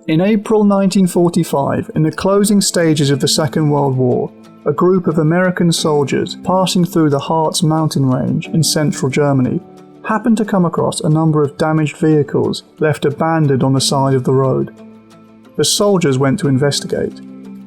In April 1945, in the closing stages of the Second World War, a group of American soldiers passing through the Harz mountain range in central Germany happened to come across a number of damaged vehicles left abandoned on the side of the road. The soldiers went to investigate.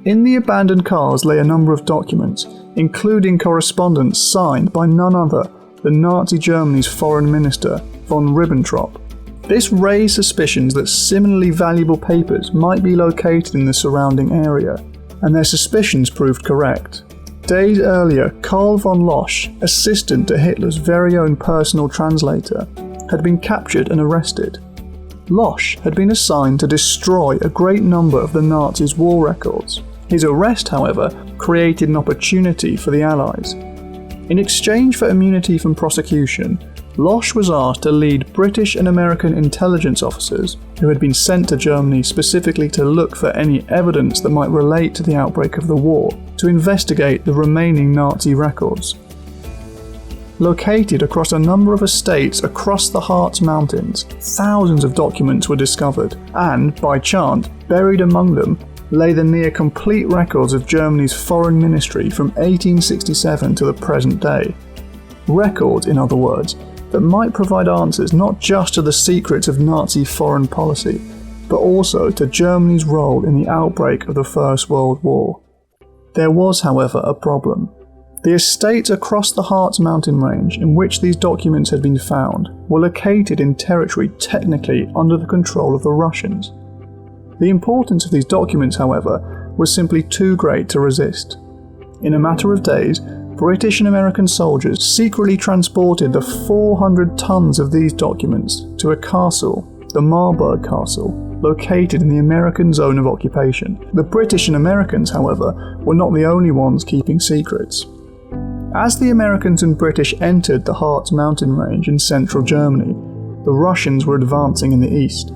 In the abandoned cars lay a number of documents, including correspondence signed by none other than Nazi Germany's Foreign Minister, von Ribbentrop. This raised suspicions that similarly valuable papers might be located in the surrounding area, and their suspicions proved correct. Days earlier, Karl von Losch, assistant to Hitler's very own personal translator, had been captured and arrested. Losch had been assigned to destroy a great number of the Nazis' war records. His arrest, however, created an opportunity for the Allies. In exchange for immunity from prosecution, Losch was asked to lead British and American intelligence officers who had been sent to Germany specifically to look for any evidence that might relate to the outbreak of the war, to investigate the remaining Nazi records. Located across a number of estates across the Harz Mountains, thousands of documents were discovered, and, by chance, buried among them lay the near-complete records of Germany's foreign ministry from 1867 to the present day. Records, in other words, that might provide answers not just to the secrets of Nazi foreign policy, but also to Germany's role in the outbreak of the First World War. There was, however, a problem. The estates across the Harz mountain range in which these documents had been found were located in territory technically under the control of the Russians. The importance of these documents, however, was simply too great to resist. In a matter of days, British and American soldiers secretly transported the 400 tons of these documents to a castle, the Marburg Castle, located in the American zone of occupation. The British and Americans, however, were not the only ones keeping secrets. As the Americans and British entered the Harz mountain range in central Germany, the Russians were advancing in the east.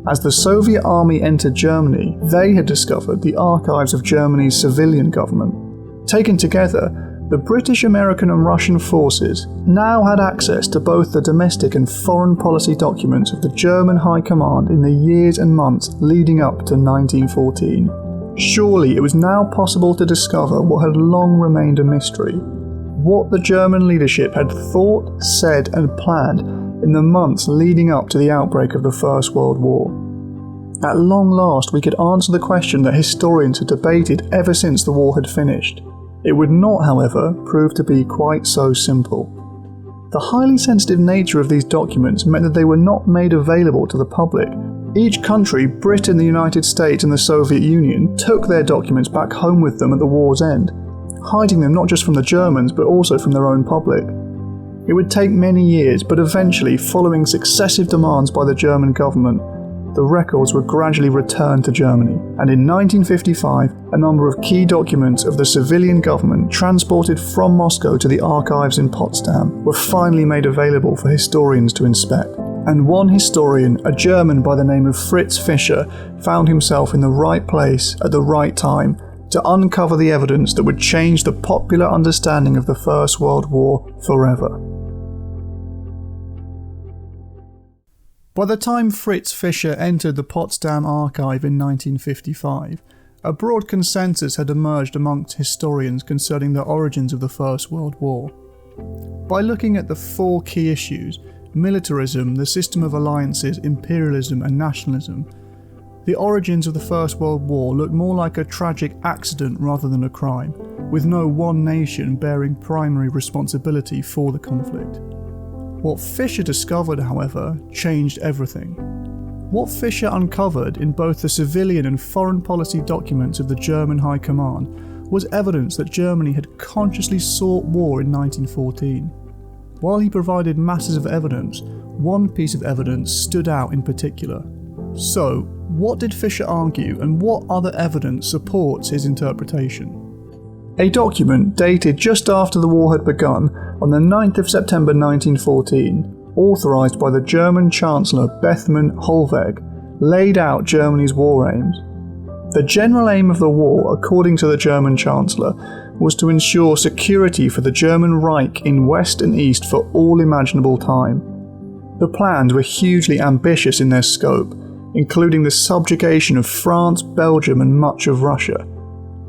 As the Soviet army entered Germany, they had discovered the archives of Germany's civilian government. Taken together, the British, American and Russian forces now had access to both the domestic and foreign policy documents of the German High Command in the years and months leading up to 1914. Surely it was now possible to discover what had long remained a mystery. What the German leadership had thought, said and planned in the months leading up to the outbreak of the First World War. At long last we could answer the question that historians had debated ever since the war had finished. It would not, however, prove to be quite so simple. The highly sensitive nature of these documents meant that they were not made available to the public. Each country, Britain, the United States and the Soviet Union, took their documents back home with them at the war's end, hiding them not just from the Germans but also from their own public. It would take many years, but eventually, following successive demands by the German government, the records were gradually returned to Germany, and in 1955 a number of key documents of the civilian government transported from Moscow to the archives in Potsdam were finally made available for historians to inspect. And one historian, a German by the name of Fritz Fischer, found himself in the right place at the right time to uncover the evidence that would change the popular understanding of the First World War forever. By the time Fritz Fischer entered the Potsdam archive in 1955, a broad consensus had emerged amongst historians concerning the origins of the First World War. By looking at the four key issues, militarism, the system of alliances, imperialism and nationalism, the origins of the First World War looked more like a tragic accident rather than a crime, with no one nation bearing primary responsibility for the conflict. What Fischer discovered, however, changed everything. What Fischer uncovered in both the civilian and foreign policy documents of the German High Command was evidence that Germany had consciously sought war in 1914. While he provided masses of evidence, one piece of evidence stood out in particular. So, what did Fischer argue and what other evidence supports his interpretation? A document dated just after the war had begun on the 9th of September 1914, authorised by the German Chancellor Bethmann Hollweg, laid out Germany's war aims. The general aim of the war, according to the German Chancellor, was to ensure security for the German Reich in West and East for all imaginable time. The plans were hugely ambitious in their scope, including the subjugation of France, Belgium and much of Russia.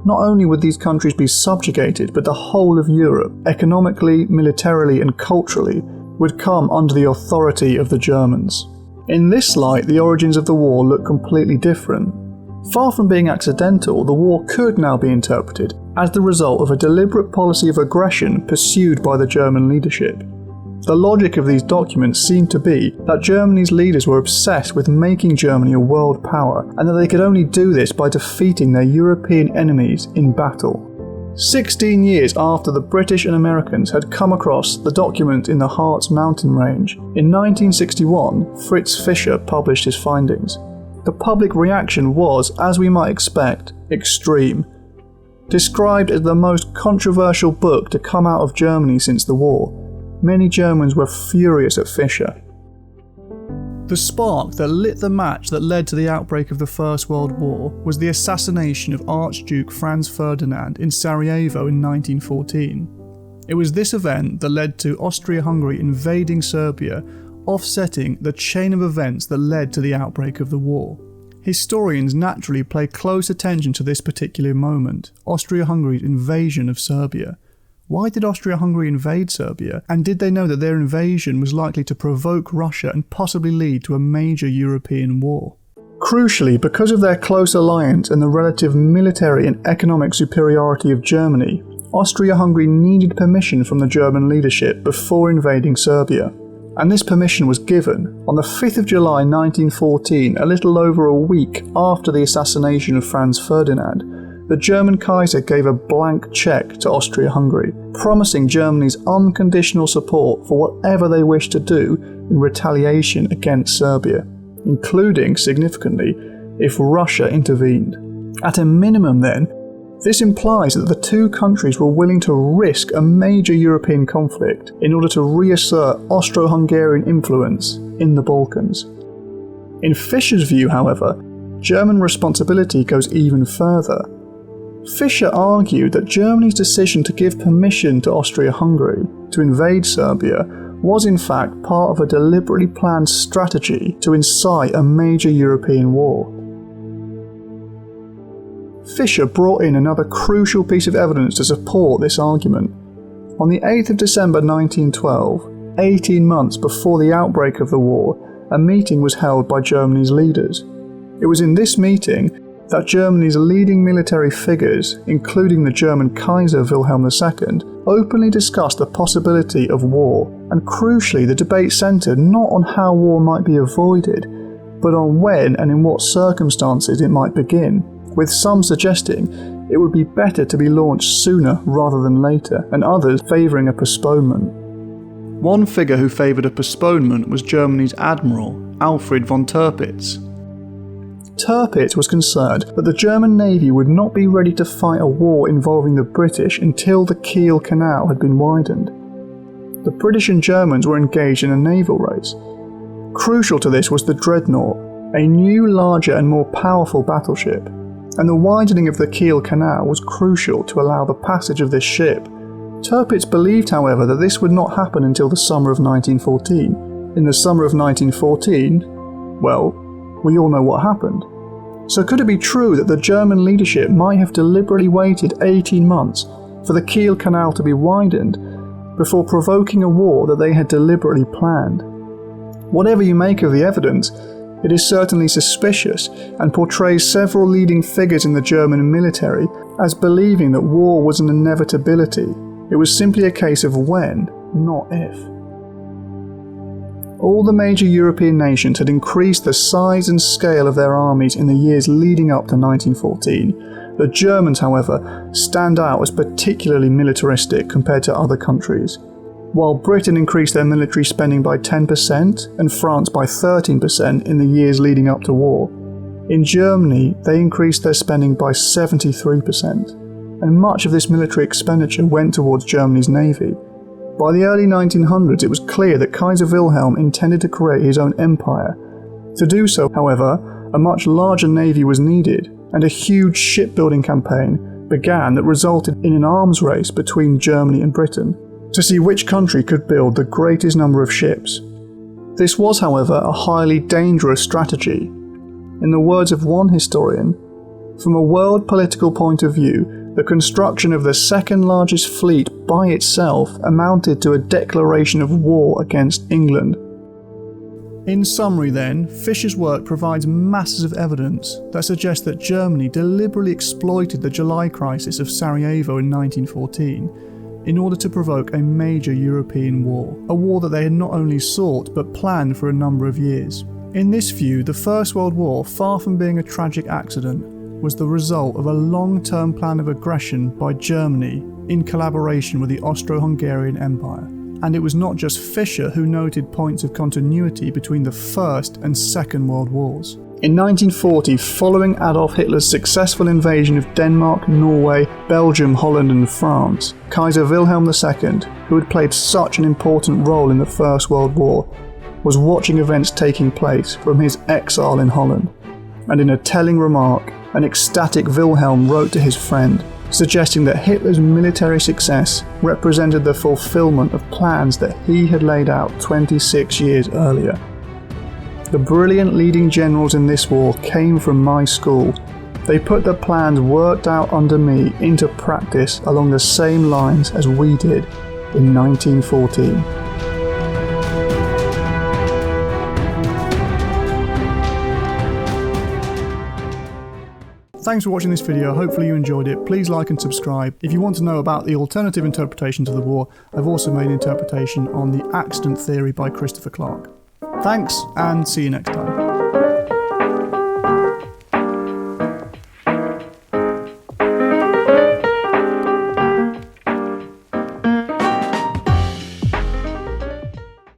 Not only would these countries be subjugated, but the whole of Europe, economically, militarily and culturally, would come under the authority of the Germans. In this light, the origins of the war look completely different. Far from being accidental, the war could now be interpreted as the result of a deliberate policy of aggression pursued by the German leadership. The logic of these documents seemed to be that Germany's leaders were obsessed with making Germany a world power, and that they could only do this by defeating their European enemies in battle. 16 years after the British and Americans had come across the document in the Harz mountain range, in 1961, Fritz Fischer published his findings. The public reaction was, as we might expect, extreme. Described as the most controversial book to come out of Germany since the war, many Germans were furious at Fischer. The spark that lit the match that led to the outbreak of the First World War was the assassination of Archduke Franz Ferdinand in Sarajevo in 1914. It was this event that led to Austria-Hungary invading Serbia, offsetting the chain of events that led to the outbreak of the war. Historians naturally pay close attention to this particular moment, Austria-Hungary's invasion of Serbia. Why did Austria-Hungary invade Serbia, and did they know that their invasion was likely to provoke Russia and possibly lead to a major European war? Crucially, because of their close alliance and the relative military and economic superiority of Germany, Austria-Hungary needed permission from the German leadership before invading Serbia. And this permission was given on the 5th of July 1914, a little over a week after the assassination of Franz Ferdinand. The German Kaiser gave a blank cheque to Austria-Hungary, promising Germany's unconditional support for whatever they wished to do in retaliation against Serbia, including, significantly, if Russia intervened. At a minimum then, this implies that the two countries were willing to risk a major European conflict in order to reassert Austro-Hungarian influence in the Balkans. In Fischer's view, however, German responsibility goes even further. Fischer argued that Germany's decision to give permission to Austria-Hungary to invade Serbia was in fact part of a deliberately planned strategy to incite a major European war. Fischer brought in another crucial piece of evidence to support this argument. On the 8th of December 1912, 18 months before the outbreak of the war, a meeting was held by Germany's leaders. It was in this meeting that Germany's leading military figures, including the German Kaiser Wilhelm II, openly discussed the possibility of war, and crucially the debate centred not on how war might be avoided, but on when and in what circumstances it might begin, with some suggesting it would be better to be launched sooner rather than later, and others favouring a postponement. One figure who favoured a postponement was Germany's Admiral, Alfred von Tirpitz. Tirpitz was concerned that the German Navy would not be ready to fight a war involving the British until the Kiel Canal had been widened. The British and Germans were engaged in a naval race. Crucial to this was the Dreadnought, a new, larger and more powerful battleship, and the widening of the Kiel Canal was crucial to allow the passage of this ship. Tirpitz believed, however, that this would not happen until the summer of 1914. In the summer of 1914, well, we all know what happened. So could it be true that the German leadership might have deliberately waited 18 months for the Kiel Canal to be widened before provoking a war that they had deliberately planned? Whatever you make of the evidence, it is certainly suspicious and portrays several leading figures in the German military as believing that war was an inevitability. It was simply a case of when, not if. All the major European nations had increased the size and scale of their armies in the years leading up to 1914. The Germans, however, stand out as particularly militaristic compared to other countries. While Britain increased their military spending by 10% and France by 13% in the years leading up to war, in Germany they increased their spending by 73%, and much of this military expenditure went towards Germany's navy. By the early 1900s, it was clear that Kaiser Wilhelm intended to create his own empire. To do so, however, a much larger navy was needed, and a huge shipbuilding campaign began that resulted in an arms race between Germany and Britain to see which country could build the greatest number of ships. This was, however, a highly dangerous strategy. In the words of one historian, "From a world political point of view, the construction of the second largest fleet by itself amounted to a declaration of war against England." In summary then, Fischer's work provides masses of evidence that suggests that Germany deliberately exploited the July crisis of Sarajevo in 1914 in order to provoke a major European war, a war that they had not only sought but planned for a number of years. In this view, the First World War, far from being a tragic accident, was the result of a long-term plan of aggression by Germany in collaboration with the Austro-Hungarian Empire. And it was not just Fischer who noted points of continuity between the First and Second World Wars. In 1940, following Adolf Hitler's successful invasion of Denmark, Norway, Belgium, Holland and France, Kaiser Wilhelm II, who had played such an important role in the First World War, was watching events taking place from his exile in Holland. And in a telling remark, an ecstatic Wilhelm wrote to his friend, suggesting that Hitler's military success represented the fulfillment of plans that he had laid out 26 years earlier. The brilliant leading generals in this war came from my school. They put the plans worked out under me into practice along the same lines as we did in 1914. Thanks for watching this video, hopefully you enjoyed it. Please like and subscribe. If you want to know about the alternative interpretations of the war, I've also made an interpretation on the accident theory by Christopher Clark. Thanks, and see you next time.